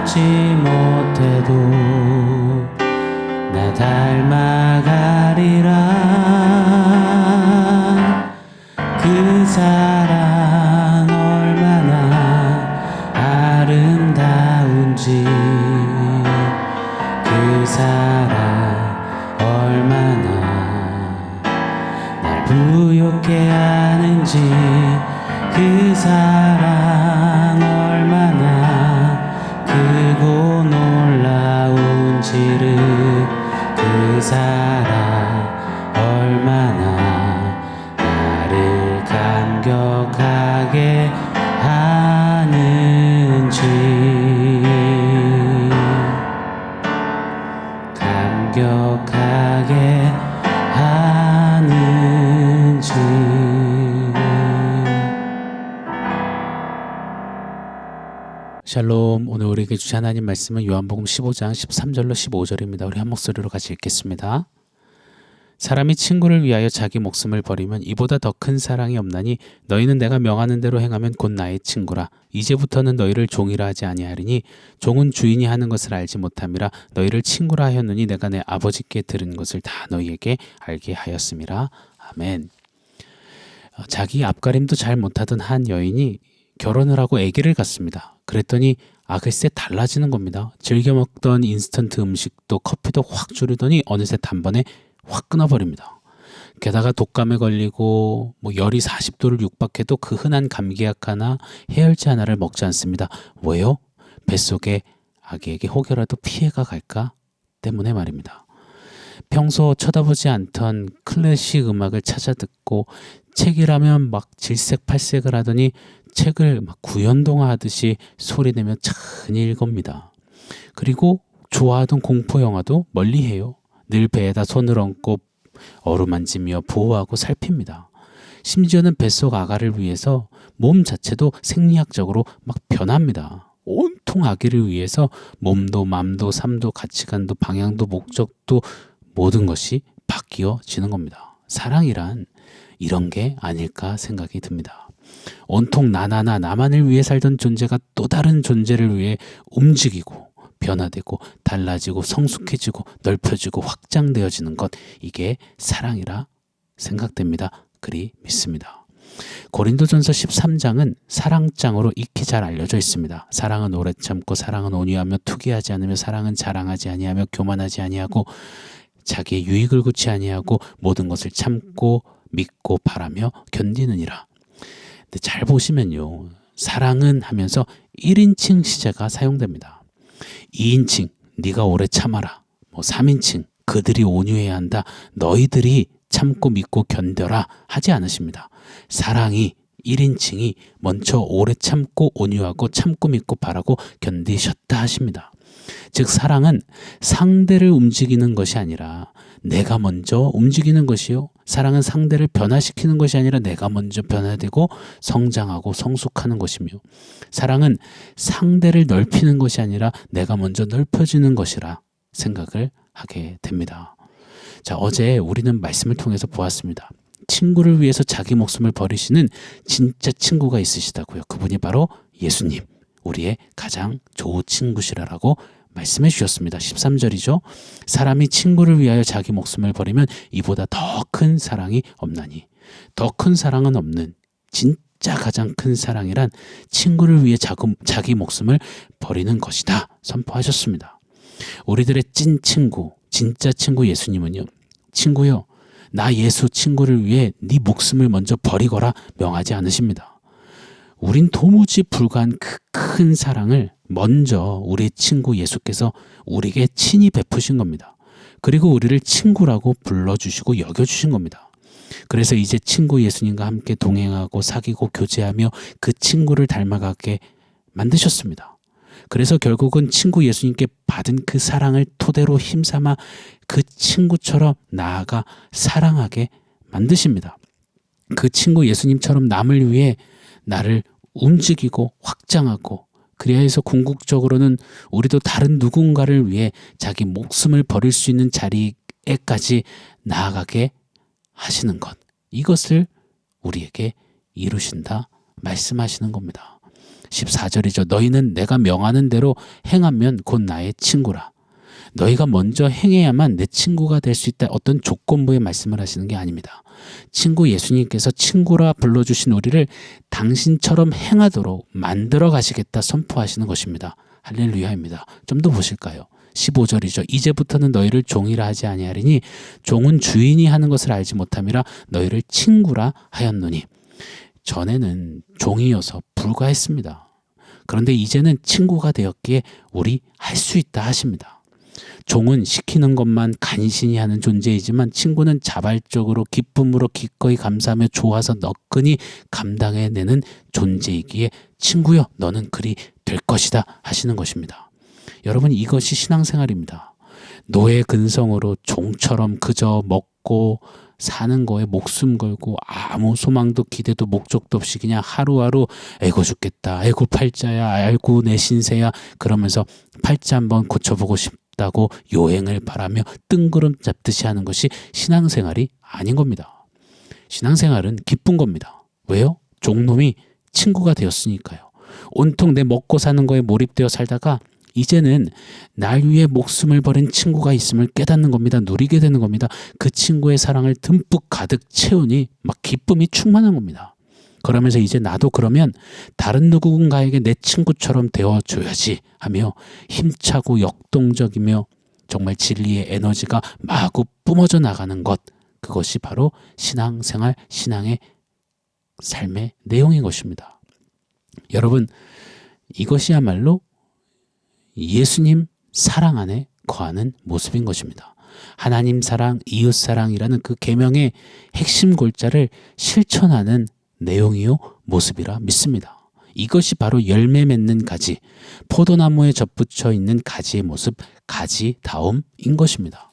닮지 못해도 나 닮아가리라. 그 사랑 얼마나 아름다운지, 그 사랑 얼마나 날 부욕해 하는지, 그 사랑 얼마나 크고 놀라운지를, 그 사랑 얼마나 나를 감격하게 하는지, 감격하게 하는지. 샬롬. 오늘 우리에게 주신 하나님 말씀은 요한복음 15장 13절로 15절입니다. 우리 한 목소리로 같이 읽겠습니다. 사람이 친구를 위하여 자기 목숨을 버리면 이보다 더 큰 사랑이 없나니, 너희는 내가 명하는 대로 행하면 곧 나의 친구라. 이제부터는 너희를 종이라 하지 아니하리니 종은 주인이 하는 것을 알지 못함이라. 너희를 친구라 하였노니 내가 내 아버지께 들은 것을 다 너희에게 알게 하였음이라. 아멘. 자기 앞가림도 잘 못하던 한 여인이 결혼을 하고 아기를 갖습니다. 그랬더니 글쎄 달라지는 겁니다. 즐겨 먹던 인스턴트 음식도 커피도 확 줄이더니 어느새 단번에 확 끊어버립니다. 게다가 독감에 걸리고 열이 40도를 육박해도 그 흔한 감기약 하나, 해열제 하나를 먹지 않습니다. 왜요? 뱃속에 아기에게 혹여라도 피해가 갈까 때문에 말입니다. 평소 쳐다보지 않던 클래식 음악을 찾아 듣고 책이라면 막 질색팔색을 하더니 책을 막 구연동화 하듯이 소리내며 찬히 읽습니다. 그리고 좋아하던 공포영화도 멀리해요. 늘 배에다 손을 얹고 어루만지며 보호하고 살핍니다. 심지어는 뱃속 아가를 위해서 몸 자체도 생리학적으로 막 변합니다. 온통 아기를 위해서 몸도 맘도 삶도 가치관도 방향도 목적도 모든 것이 바뀌어지는 겁니다. 사랑이란 이런 게 아닐까 생각이 듭니다. 온통 나만을 위해 살던 존재가 또 다른 존재를 위해 움직이고 변화되고 달라지고 성숙해지고 넓혀지고 확장되어지는 것, 이게 사랑이라 생각됩니다. 그리 믿습니다. 고린도전서 13장은 사랑장으로 익히 잘 알려져 있습니다. 사랑은 오래 참고, 사랑은 온유하며 투기하지 않으며, 사랑은 자랑하지 아니하며, 교만하지 아니하고, 자기의 유익을 구치 아니하고, 모든 것을 참고 믿고 바라며 견디느니라. 근데 잘 보시면요, 사랑은 하면서 1인칭 시제가 사용됩니다. 2인칭 네가 오래 참아라, 3인칭 그들이 온유해야 한다, 너희들이 참고 믿고 견뎌라 하지 않으십니다. 사랑이 1인칭이 먼저 오래 참고 온유하고 참고 믿고 바라고 견디셨다 하십니다. 즉 사랑은 상대를 움직이는 것이 아니라 내가 먼저 움직이는 것이요, 사랑은 상대를 변화시키는 것이 아니라 내가 먼저 변화되고 성장하고 성숙하는 것이며, 사랑은 상대를 넓히는 것이 아니라 내가 먼저 넓혀지는 것이라 생각을 하게 됩니다. 자, 어제 우리는 말씀을 통해서 보았습니다. 친구를 위해서 자기 목숨을 버리시는 진짜 친구가 있으시다고요. 그분이 바로 예수님, 우리의 가장 좋은 친구시라고 말씀해 주셨습니다. 13절이죠. 사람이 친구를 위하여 자기 목숨을 버리면 이보다 더 큰 사랑이 없나니. 더 큰 사랑은 없는, 진짜 가장 큰 사랑이란 친구를 위해 자기 목숨을 버리는 것이다 선포하셨습니다. 우리들의 찐 친구, 진짜 친구 예수님은요, 친구요, 나 예수 친구를 위해 네 목숨을 먼저 버리거라 명하지 않으십니다. 우린 도무지 불가한 그 큰 사랑을 먼저 우리 친구 예수께서 우리에게 친히 베푸신 겁니다. 그리고 우리를 친구라고 불러주시고 여겨주신 겁니다. 그래서 이제 친구 예수님과 함께 동행하고 사귀고 교제하며 그 친구를 닮아가게 만드셨습니다. 그래서 결국은 친구 예수님께 받은 그 사랑을 토대로 힘삼아 그 친구처럼 나아가 사랑하게 만드십니다. 그 친구 예수님처럼 남을 위해 나를 움직이고 확장하고, 그래야 해서 궁극적으로는 우리도 다른 누군가를 위해 자기 목숨을 버릴 수 있는 자리에까지 나아가게 하시는 것, 이것을 우리에게 이루신다 말씀하시는 겁니다. 14절이죠. 너희는 내가 명하는 대로 행하면 곧 나의 친구라. 너희가 먼저 행해야만 내 친구가 될 수 있다. 어떤 조건부에 말씀을 하시는 게 아닙니다. 친구 예수님께서 친구라 불러주신 우리를 당신처럼 행하도록 만들어 가시겠다 선포하시는 것입니다. 할렐루야입니다. 좀 더 보실까요? 15절이죠. 이제부터는 너희를 종이라 하지 아니하리니 종은 주인이 하는 것을 알지 못함이라 너희를 친구라 하였노니. 전에는 종이어서 불과했습니다. 그런데 이제는 친구가 되었기에 우리 할 수 있다 하십니다. 종은 시키는 것만 간신히 하는 존재이지만 친구는 자발적으로 기쁨으로 기꺼이 감사하며 좋아서 너끈히 감당해내는 존재이기에 친구여 너는 그리 될 것이다 하시는 것입니다. 여러분 이것이 신앙생활입니다. 노예 근성으로 종처럼 그저 먹고 사는 거에 목숨 걸고 아무 소망도 기대도 목적도 없이 그냥 하루하루 아이고 죽겠다, 아이고 팔자야, 아이고 내 신세야 그러면서 팔자 한번 고쳐보고 싶다고 요행을 바라며 뜬구름 잡듯이 하는 것이 신앙생활이 아닌 겁니다. 신앙생활은 기쁜 겁니다. 왜요? 종놈이 친구가 되었으니까요. 온통 내 먹고 사는 거에 몰입되어 살다가 이제는 날 위해 목숨을 버린 친구가 있음을 깨닫는 겁니다. 누리게 되는 겁니다. 그 친구의 사랑을 듬뿍 가득 채우니 막 기쁨이 충만한 겁니다. 그러면서 이제 나도 그러면 다른 누군가에게 내 친구처럼 되어줘야지 하며 힘차고 역동적이며 정말 진리의 에너지가 마구 뿜어져 나가는 것, 그것이 바로 신앙생활, 신앙의 삶의 내용인 것입니다. 여러분 이것이야말로 예수님 사랑 안에 거하는 모습인 것입니다. 하나님 사랑, 이웃 사랑이라는 그 계명의 핵심 골자를 실천하는 내용이요 모습이라 믿습니다. 이것이 바로 열매 맺는 가지, 포도나무에 접붙여 있는 가지의 모습, 가지다움인 것입니다.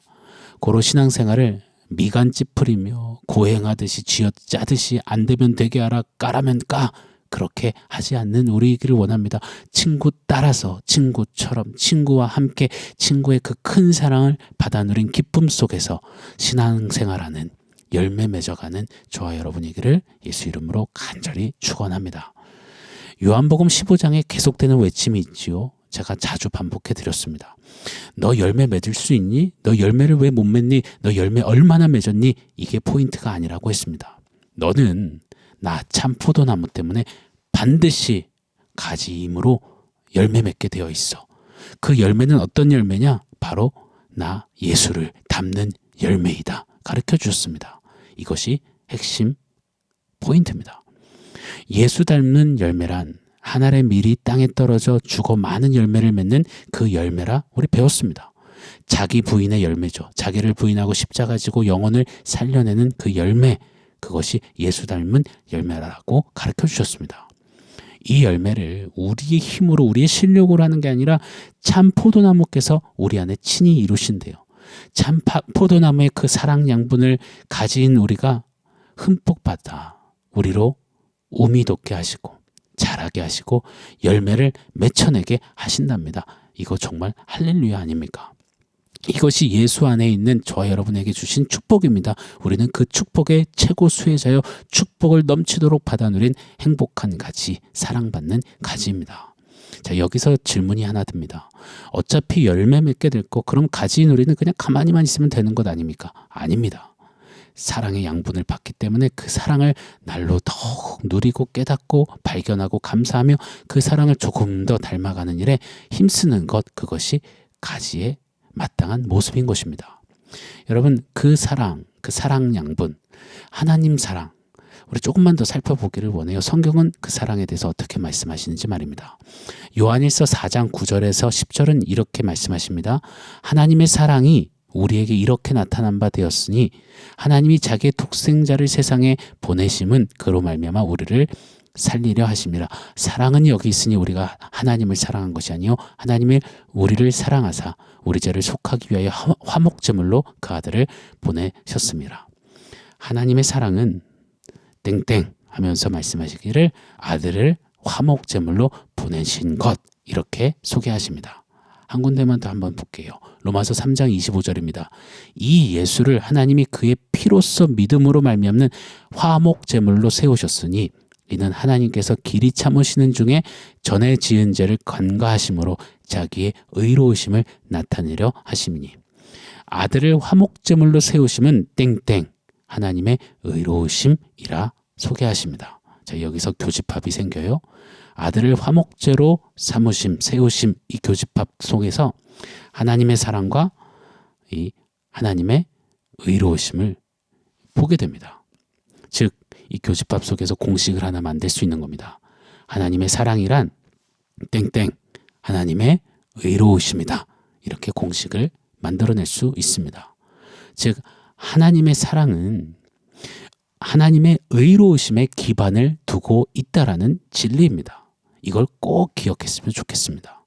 고로 신앙생활을 미간 찌푸리며 고행하듯이 쥐어짜듯이 안 되면 되게 하라, 까라면 까, 그렇게 하지 않는 우리이기를 원합니다. 친구 따라서 친구처럼 친구와 함께 친구의 그 큰 사랑을 받아 누린 기쁨 속에서 신앙생활하는 열매 맺어가는 저와 여러분이기를 예수 이름으로 간절히 축원합니다. 요한복음 15장에 계속되는 외침이 있지요. 제가 자주 반복해 드렸습니다. 너 열매 맺을 수 있니? 너 열매를 왜 못 맺니? 너 열매 얼마나 맺었니? 이게 포인트가 아니라고 했습니다. 너는 나 참 포도나무 때문에 반드시 가지임으로 열매 맺게 되어 있어. 그 열매는 어떤 열매냐? 바로 나 예수를 닮는 열매이다. 가르쳐 주셨습니다. 이것이 핵심 포인트입니다. 예수 닮는 열매란 하늘의 밀이 땅에 떨어져 죽어 많은 열매를 맺는 그 열매라 우리 배웠습니다. 자기 부인의 열매죠. 자기를 부인하고 십자가 지고 영혼을 살려내는 그 열매, 그것이 예수 닮은 열매라고 가르쳐 주셨습니다. 이 열매를 우리의 힘으로 우리의 실력으로 하는 게 아니라 참 포도나무께서 우리 안에 친히 이루신대요. 참 포도나무의 그 사랑 양분을 가진 우리가 흠뻑 받아 우리로 우미 돋게 하시고 자라게 하시고 열매를 맺혀내게 하신답니다. 이거 정말 할렐루야 아닙니까? 이것이 예수 안에 있는 저와 여러분에게 주신 축복입니다. 우리는 그 축복의 최고 수혜자여 축복을 넘치도록 받아 누린 행복한 가지, 사랑받는 가지입니다. 자, 여기서 질문이 하나 듭니다. 어차피 열매 맺게 될 거, 그럼 가지인 우리는 그냥 가만히만 있으면 되는 것 아닙니까? 아닙니다. 사랑의 양분을 받기 때문에 그 사랑을 날로 더욱 누리고 깨닫고 발견하고 감사하며 그 사랑을 조금 더 닮아가는 일에 힘쓰는 것, 그것이 가지의 마땅한 모습인 것입니다. 여러분 그 사랑 양분, 하나님 사랑, 우리 조금만 더 살펴보기를 원해요. 성경은 그 사랑에 대해서 어떻게 말씀하시는지 말입니다. 요한일서 4장 9절에서 10절은 이렇게 말씀하십니다. 하나님의 사랑이 우리에게 이렇게 나타난 바 되었으니 하나님이 자기의 독생자를 세상에 보내심은 그로 말미암아 우리를 살리려 하심이라. 사랑은 여기 있으니 우리가 하나님을 사랑한 것이 아니요 하나님이 우리를 사랑하사 우리 죄를 속하기 위하여 화목제물로 그 아들을 보내셨습니다. 하나님의 사랑은 땡땡 하면서 말씀하시기를 아들을 화목제물로 보내신 것, 이렇게 소개하십니다. 한 군데만 더 한번 볼게요. 로마서 3장 25절입니다. 이 예수를 하나님이 그의 피로써 믿음으로 말미암는 화목제물로 세우셨으니 이는 하나님께서 길이 참으시는 중에 전에 지은 죄를 간과하심으로 자기의 의로우심을 나타내려 하심이니 아들을 화목제물로 세우심은 땡땡 하나님의 의로우심이라 소개하십니다. 자, 여기서 교집합이 생겨요. 아들을 화목제로 삼으심, 세우심, 이 교집합 속에서 하나님의 사랑과 이 하나님의 의로우심을 보게 됩니다. 즉, 이 교집합 속에서 공식을 하나 만들 수 있는 겁니다. 하나님의 사랑이란 땡땡 하나님의 의로우심이다. 이렇게 공식을 만들어낼 수 있습니다. 즉, 하나님의 사랑은 하나님의 의로우심에 기반을 두고 있다라는 진리입니다. 이걸 꼭 기억했으면 좋겠습니다.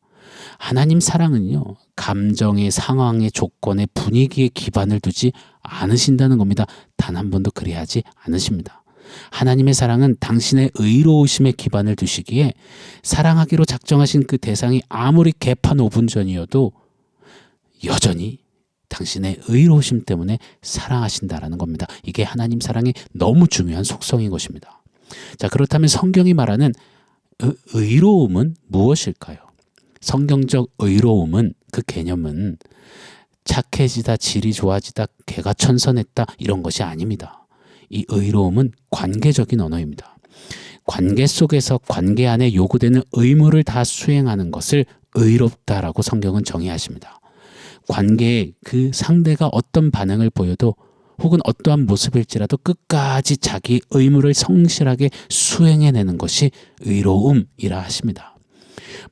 하나님 사랑은요, 감정의 상황의 조건의 분위기에 기반을 두지 않으신다는 겁니다. 단 한 번도 그리하지 않으십니다. 하나님의 사랑은 당신의 의로우심에 기반을 두시기에 사랑하기로 작정하신 그 대상이 아무리 개판 5분 전이어도 여전히 당신의 의로우심 때문에 사랑하신다라는 겁니다. 이게 하나님 사랑의 너무 중요한 속성인 것입니다. 자, 그렇다면 성경이 말하는 의로움은 무엇일까요? 성경적 의로움은, 그 개념은 착해지다, 질이 좋아지다, 개가 천선했다 이런 것이 아닙니다. 이 의로움은 관계적인 언어입니다. 관계 속에서 관계 안에 요구되는 의무를 다 수행하는 것을 의롭다라고 성경은 정의하십니다. 관계에 그 상대가 어떤 반응을 보여도 혹은 어떠한 모습일지라도 끝까지 자기 의무를 성실하게 수행해내는 것이 의로움이라 하십니다.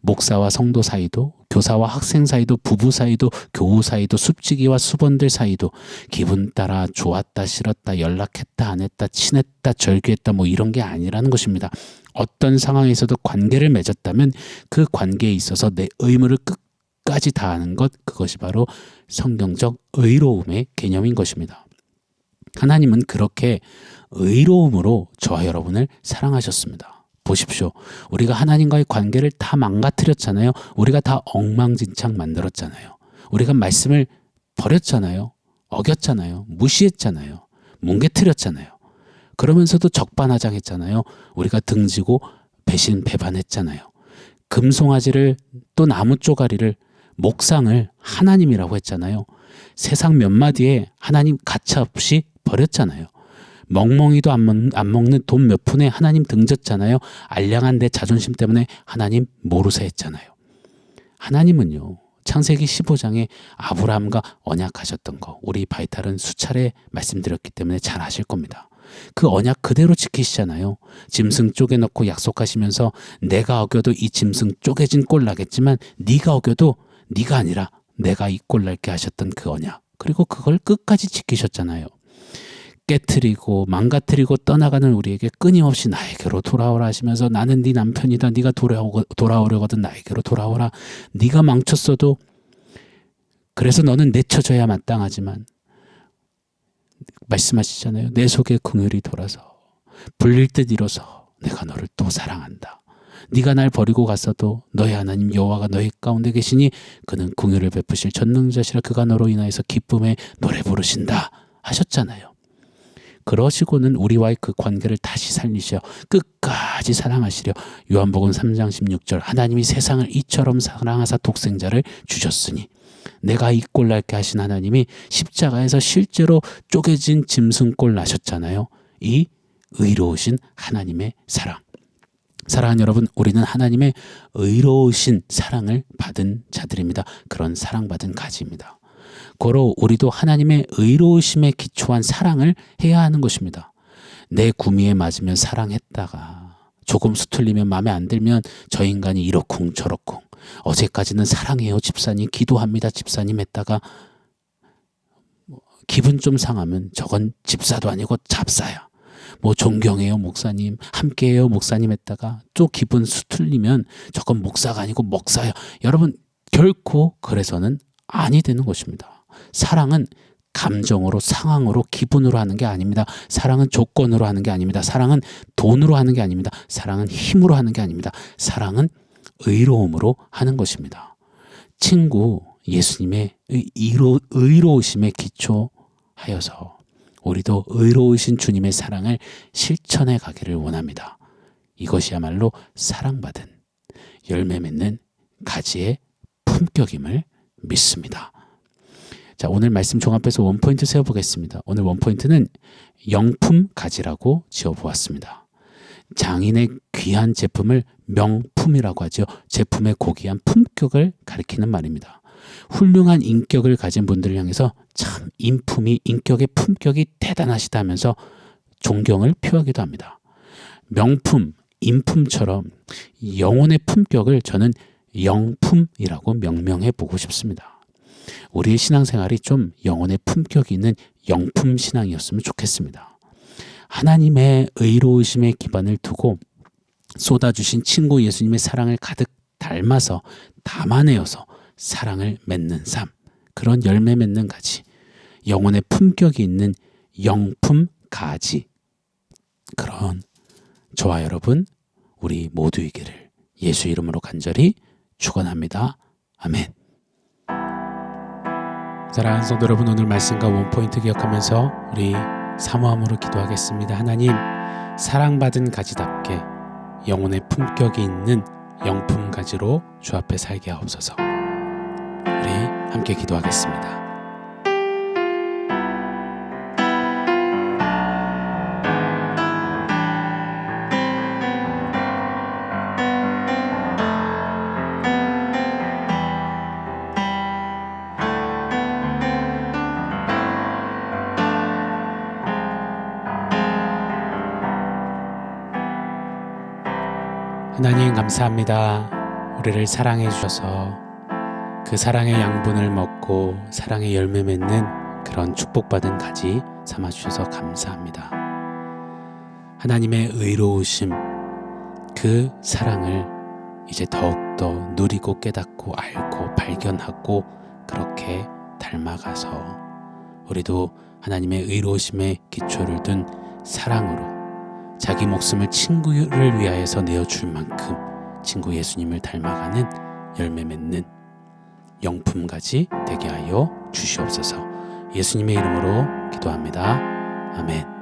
목사와 성도 사이도, 교사와 학생 사이도, 부부 사이도, 교우 사이도, 숲지기와 수번들 사이도 기분 따라 좋았다 싫었다 연락했다 안 했다 친했다 절규했다 뭐 이런 게 아니라는 것입니다. 어떤 상황에서도 관계를 맺었다면 그 관계에 있어서 내 의무를 끝까지 다하는 것, 그것이 바로 성경적 의로움의 개념인 것입니다. 하나님은 그렇게 의로움으로 저와 여러분을 사랑하셨습니다. 보십시오. 우리가 하나님과의 관계를 다 망가뜨렸잖아요. 우리가 다 엉망진창 만들었잖아요. 우리가 말씀을 버렸잖아요. 어겼잖아요. 무시했잖아요. 뭉개뜨렸잖아요. 그러면서도 적반하장했잖아요. 우리가 등지고 배반했잖아요. 금송아지를 또 나무 쪼가리를 목상을 하나님이라고 했잖아요. 세상 몇 마디에 하나님 가차없이 버렸잖아요. 멍멍이도 안 먹는 돈 몇 푼에 하나님 등졌잖아요. 알량한 내 자존심 때문에 하나님 모르쇠 했잖아요. 하나님은요, 창세기 15장에 아브라함과 언약하셨던 거, 우리 바이탈은 수차례 말씀드렸기 때문에 잘 아실 겁니다. 그 언약 그대로 지키시잖아요. 짐승 쪼개놓고 약속하시면서 내가 어겨도 이 짐승 쪼개진 꼴 나겠지만 네가 어겨도 네가 아니라 내가 이 꼴 날게 하셨던 그 언약, 그리고 그걸 끝까지 지키셨잖아요. 깨트리고 망가뜨리고 떠나가는 우리에게 끊임없이 나에게로 돌아오라 하시면서 나는 네 남편이다. 네가 돌아오려거든 나에게로 돌아오라. 네가 망쳤어도 그래서 너는 내쳐져야 마땅하지만 말씀하시잖아요. 내 속에 긍휼이 돌아서 불릴 듯 일어서 내가 너를 또 사랑한다. 네가 날 버리고 갔어도 너의 하나님 여호와가 너희 가운데 계시니 그는 긍휼을 베푸실 전능자시라. 그가 너로 인하여서 기쁨의 노래 부르신다 하셨잖아요. 그러시고는 우리와의 그 관계를 다시 살리셔 끝까지 사랑하시려. 요한복음 3장 16절 하나님이 세상을 이처럼 사랑하사 독생자를 주셨으니, 내가 이 꼴 날게 하신 하나님이 십자가에서 실제로 쪼개진 짐승꼴 나셨잖아요. 이 의로우신 하나님의 사랑. 사랑하는 여러분, 우리는 하나님의 의로우신 사랑을 받은 자들입니다. 그런 사랑받은 가지입니다. 고로 우리도 하나님의 의로우심에 기초한 사랑을 해야 하는 것입니다. 내 구미에 맞으면 사랑했다가 조금 수틀리면 마음에 안 들면 저 인간이 이러쿵 저러쿵, 어제까지는 사랑해요 집사님, 기도합니다 집사님 했다가 기분 좀 상하면 저건 집사도 아니고 잡사야, 뭐 존경해요 목사님, 함께해요 목사님 했다가 또 기분 수틀리면 저건 목사가 아니고 먹사야. 여러분, 결코 그래서는 아니 되는 것입니다. 사랑은 감정으로, 상황으로, 기분으로 하는 게 아닙니다. 사랑은 조건으로 하는 게 아닙니다. 사랑은 돈으로 하는 게 아닙니다. 사랑은 힘으로 하는 게 아닙니다. 사랑은 의로움으로 하는 것입니다. 친구 예수님의 의로우심에 기초하여서 우리도 의로우신 주님의 사랑을 실천해 가기를 원합니다. 이것이야말로 사랑받은 열매 맺는 가지의 품격임을 믿습니다. 자, 오늘 말씀 종합해서 원포인트 세워보겠습니다. 오늘 원포인트는 영품 가지라고 지어보았습니다. 장인의 귀한 제품을 명품이라고 하죠. 제품의 고귀한 품격을 가리키는 말입니다. 훌륭한 인격을 가진 분들을 향해서 참 인격의 품격이 대단하시다면서 존경을 표하기도 합니다. 명품, 인품처럼 영혼의 품격을 저는 영품이라고 명명해 보고 싶습니다. 우리의 신앙생활이 좀 영혼의 품격이 있는 영품 신앙이었으면 좋겠습니다. 하나님의 의로우심의 기반을 두고 쏟아주신 친구 예수님의 사랑을 가득 닮아서 담아내어서 사랑을 맺는 삶, 그런 열매 맺는 가지, 영혼의 품격이 있는 영품 가지, 그런 저와 여러분 우리 모두이기를 예수 이름으로 간절히 축원합니다. 아멘. 사랑하는 성도 여러분, 오늘 말씀과 원포인트 기억하면서 우리 사모함으로 기도하겠습니다. 하나님, 사랑받은 가지답게 영혼의 품격이 있는 영품 가지로 주 앞에 살게 하옵소서. 우리 함께 기도하겠습니다. 하나님 감사합니다. 우리를 사랑해 주셔서 그 사랑의 양분을 먹고 사랑의 열매 맺는 그런 축복받은 가지 삼아 주셔서 감사합니다. 하나님의 의로우심, 그 사랑을 이제 더욱더 누리고 깨닫고 알고 발견하고 그렇게 닮아가서 우리도 하나님의 의로우심의 기초를 둔 사랑으로 자기 목숨을 친구를 위하여서 내어줄 만큼 친구 예수님을 닮아가는 열매 맺는 영품가지 되게 하여 주시옵소서. 예수님의 이름으로 기도합니다. 아멘.